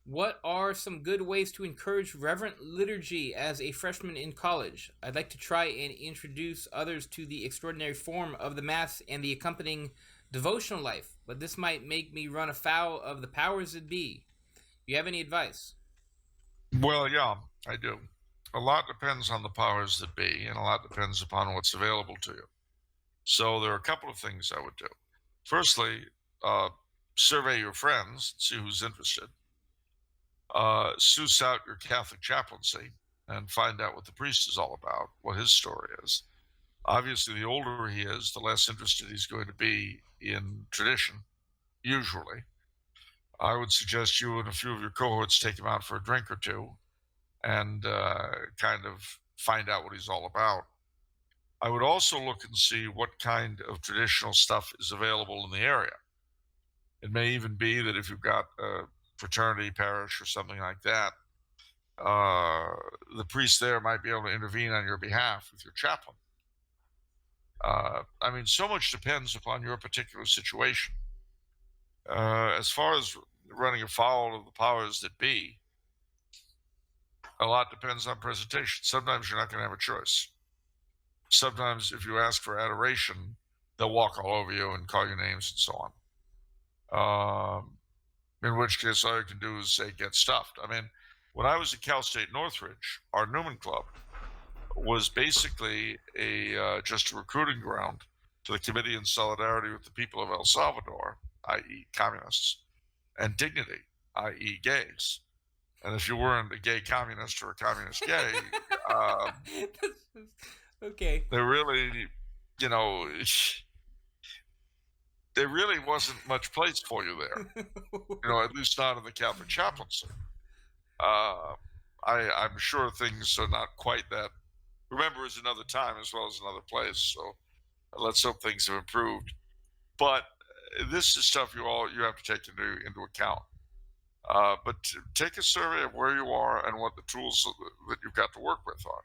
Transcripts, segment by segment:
What are some good ways to encourage reverent liturgy as a freshman in college? I'd like to try and introduce others to the extraordinary form of the Mass and the accompanying devotional life, but this might make me run afoul of the powers that be. Do you have any advice? Well, yeah, I do. A lot depends on the powers that be, and a lot depends upon what's available to you. So there are a couple of things I would do. Firstly, survey your friends, see who's interested. Suss out your Catholic chaplaincy and find out what the priest is all about, what his story is. Obviously, the older he is, the less interested he's going to be in tradition, usually. I would suggest you and a few of your cohorts take him out for a drink or two and kind of find out what he's all about. I would also look and see what kind of traditional stuff is available in the area. It may even be that if you've got a fraternity parish or something like that, uh, the priest there might be able to intervene on your behalf with your chaplain. I mean, so much depends upon your particular situation. As far as running afoul of the powers that be, a lot depends on presentation. Sometimes you're not going to have a choice. Sometimes if you ask for adoration, they'll walk all over you and call you names and so on. In which case, all you can do is say, get stuffed. I mean, when I was at Cal State Northridge, our Newman Club was basically just a recruiting ground to the Committee in Solidarity with the People of El Salvador, i.e. communists, and Dignity, i.e. gays. And if you weren't a gay communist or a communist gay, Okay. they really, you know, there really wasn't much place for you there. At least not in the Catholic chaplaincy. I'm sure things are not quite that. Remember, is another time as well as another place. So let's hope things have improved. But this is stuff you have to take into account. But take a survey of where you are and what the tools that you've got to work with are.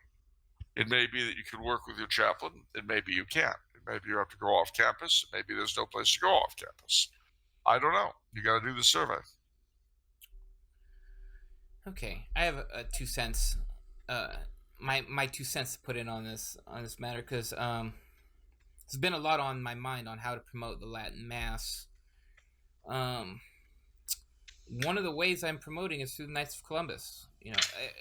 It may be that you can work with your chaplain. It may be you can't. It may be you have to go off campus. Maybe there's no place to go off campus. I don't know. You got to do the survey. Okay, I have 2 cents. My 2 cents to put in on this matter because there's been a lot on my mind on how to promote the Latin Mass. One of the ways I'm promoting is through the Knights of Columbus.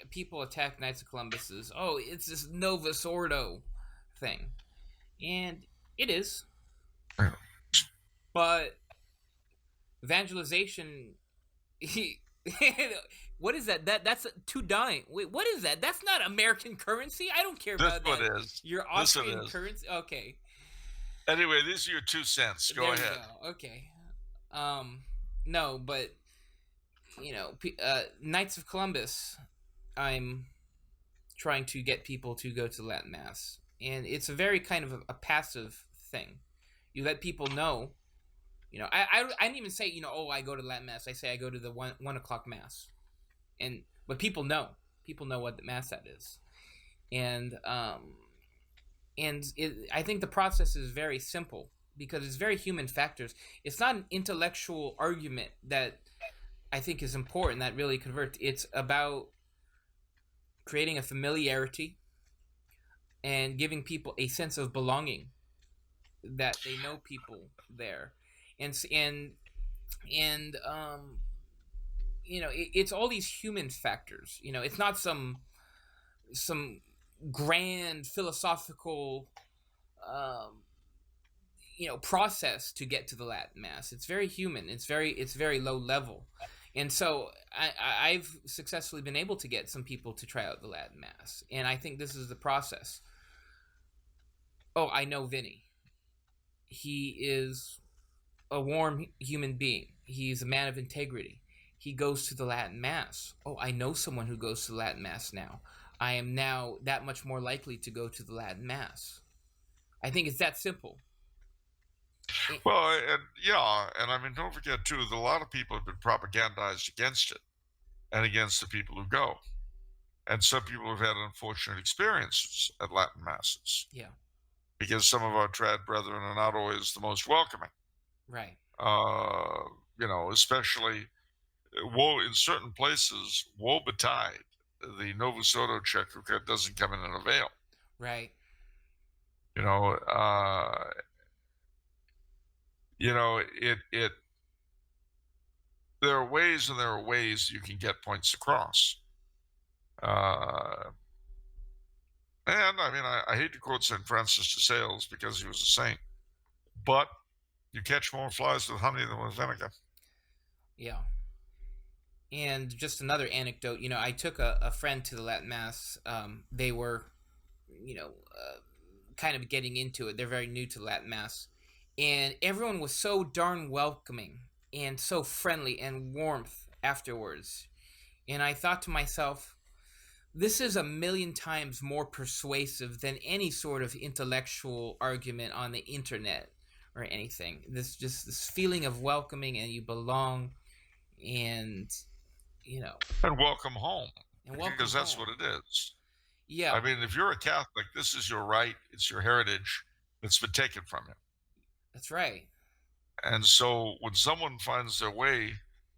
People attack Knights of Columbus as, oh, it's this Novus Ordo thing, and it is, but evangelization. What is that? That's $2. Wait, what is that? That's not American currency. I don't care This about one that. is. Your This one Austrian is. currency. Okay. Anyway, these are your 2 cents. Go There ahead. you go. Okay. No, but Knights of Columbus. I'm trying to get people to go to Latin Mass, and it's a very kind of a passive thing. You let people know. I didn't even say oh, I go to Latin Mass. I say I go to the 1 o'clock Mass, but people know what the Mass that is, and I think the process is very simple because it's very human factors. It's not an intellectual argument that I think is important that really converts. It's about creating a familiarity and giving people a sense of belonging, that they know people there, and it's all these human factors. It's not some grand philosophical process to get to the Latin Mass. It's very human. It's very low level, and so I've successfully been able to get some people to try out the Latin Mass, and I think this is the process. Oh, I know Vinny. He is a warm human being. He's a man of integrity. He goes to the Latin Mass. Oh, I know someone who goes to the Latin Mass now. I am now that much more likely to go to the Latin Mass. I think it's that simple. Well, and I mean, don't forget too that a lot of people have been propagandized against it and against the people who go, and some people have had unfortunate experiences at Latin masses. Yeah. Because some of our trad brethren are not always the most welcoming. Right. Especially woe in certain places, woe betide the Novus Ordo check who doesn't come in a veil. Right. You know, it. There are ways and there are ways you can get points across. Uh, and I mean, I hate to quote St. Francis de Sales because he was a saint, but you catch more flies with honey than with vinegar. Yeah. And just another anecdote, I took a friend to the Latin Mass. They were, kind of getting into it. They're very new to Latin Mass. And everyone was so darn welcoming and so friendly and warmth afterwards. And I thought to myself, this is a million times more persuasive than any sort of intellectual argument on the internet or anything. This feeling of welcoming and you belong, and And welcome home, welcome because that's home. what it is. Yeah, I mean, if you're a Catholic, this is your right, it's your heritage that's been taken from you. that's right. And so when someone finds their way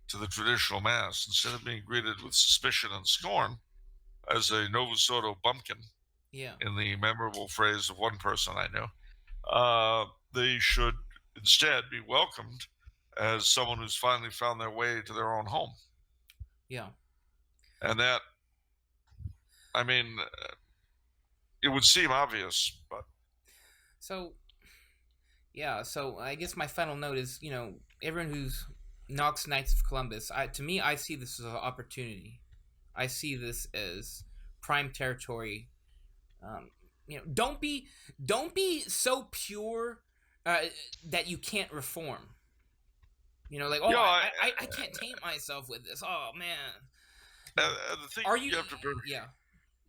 to the traditional Mass, instead of being greeted with suspicion and scorn as a Novus Ordo bumpkin, Yeah, in the memorable phrase of one person I know, they should instead be welcomed as someone who's finally found their way to their own home. yeah. And that, I mean, it would seem obvious, but So yeah, so I guess my final note is, everyone who's knocks Knights of Columbus, to me, I see this as an opportunity. I see this as prime territory. Um, don't be so pure uh, that you can't reform. Like, oh, yeah, I can't taint myself with this. Oh man, no. the thing Are you? you have to bear, Yeah. thing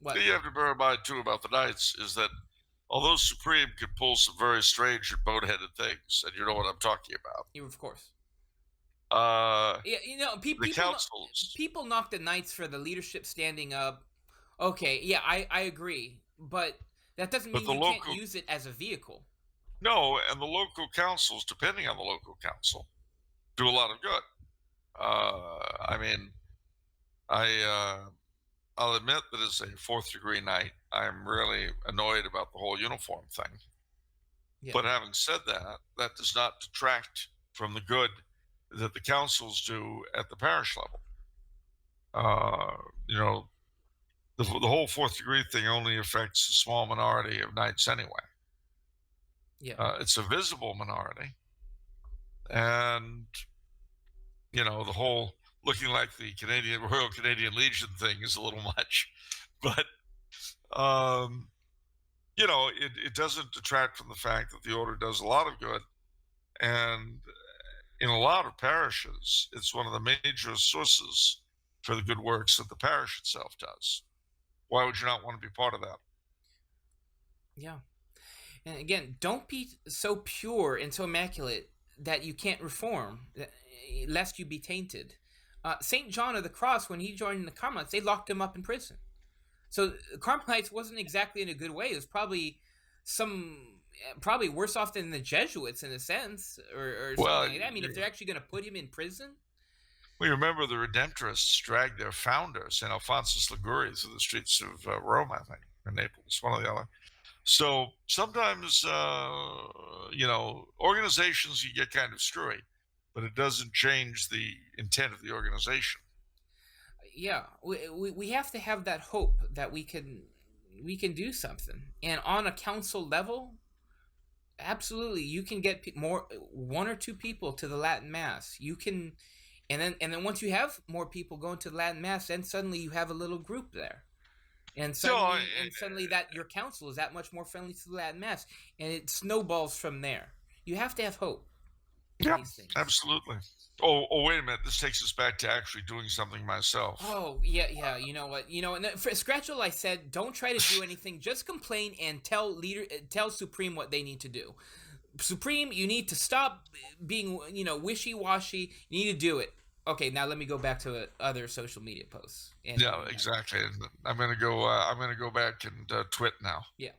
What? you have to bear in mind too about the Knights is that although Supreme can pull some very strange and boneheaded things, and you know what I'm talking about, You, of course. uh, Yeah, the councils, people knock the Knights for the leadership standing up. Okay, yeah, I agree, but that doesn't but mean the you can't local use it as a vehicle. no, and the local councils, depending on the local council, do a lot of good. I mean, I'll admit that as a fourth degree knight, I'm really annoyed about the whole uniform thing. Yeah, But having said that, that does not detract from the good that the councils do at the parish level. Uh, you know, the whole fourth degree thing only affects a small minority of knights anyway. yeah, It's a visible minority, and the whole looking like the Canadian Royal Canadian Legion thing is a little much, but um, it doesn't detract from the fact that the order does a lot of good, and in a lot of parishes, it's one of the major sources for the good works that the parish itself does. Why would you not want to be part of that? yeah. And again, don't be so pure and so immaculate that you can't reform, lest you be tainted. Saint John of the Cross, when he joined the Carmelites, they locked him up in prison. So Carmelites wasn't exactly in a good way. It was probably worse off than the Jesuits in a sense, or Well, something like that. I mean, if they're actually going to put him in prison, we remember the Redemptorists dragged their founder, St. Alphonsus Liguori, through the streets of Rome, I think, or Naples, one or the other. So sometimes, organizations you get kind of screwy, but it doesn't change the intent of the organization. yeah, we have to have that hope that we can do something. And on a council level, absolutely, you can get one or two people to the Latin Mass. You can, and then once you have more people going to the Latin Mass, then suddenly you have a little group there. And No, suddenly that your council is that much more friendly to the Latin Mass, and it snowballs from there. You have to have hope in yeah, these things. absolutely. Oh, wait a minute. This takes us back to actually doing something myself. Oh yeah. You know what? For Scratchel, I said, don't try to do anything. Just complain and tell Supreme what they need to do. Supreme, you need to stop being wishy washy. You need to do it. Okay, now let me go back to other social media posts. Yeah, exactly. And I'm gonna go. I'm gonna go back and twit now. Yeah.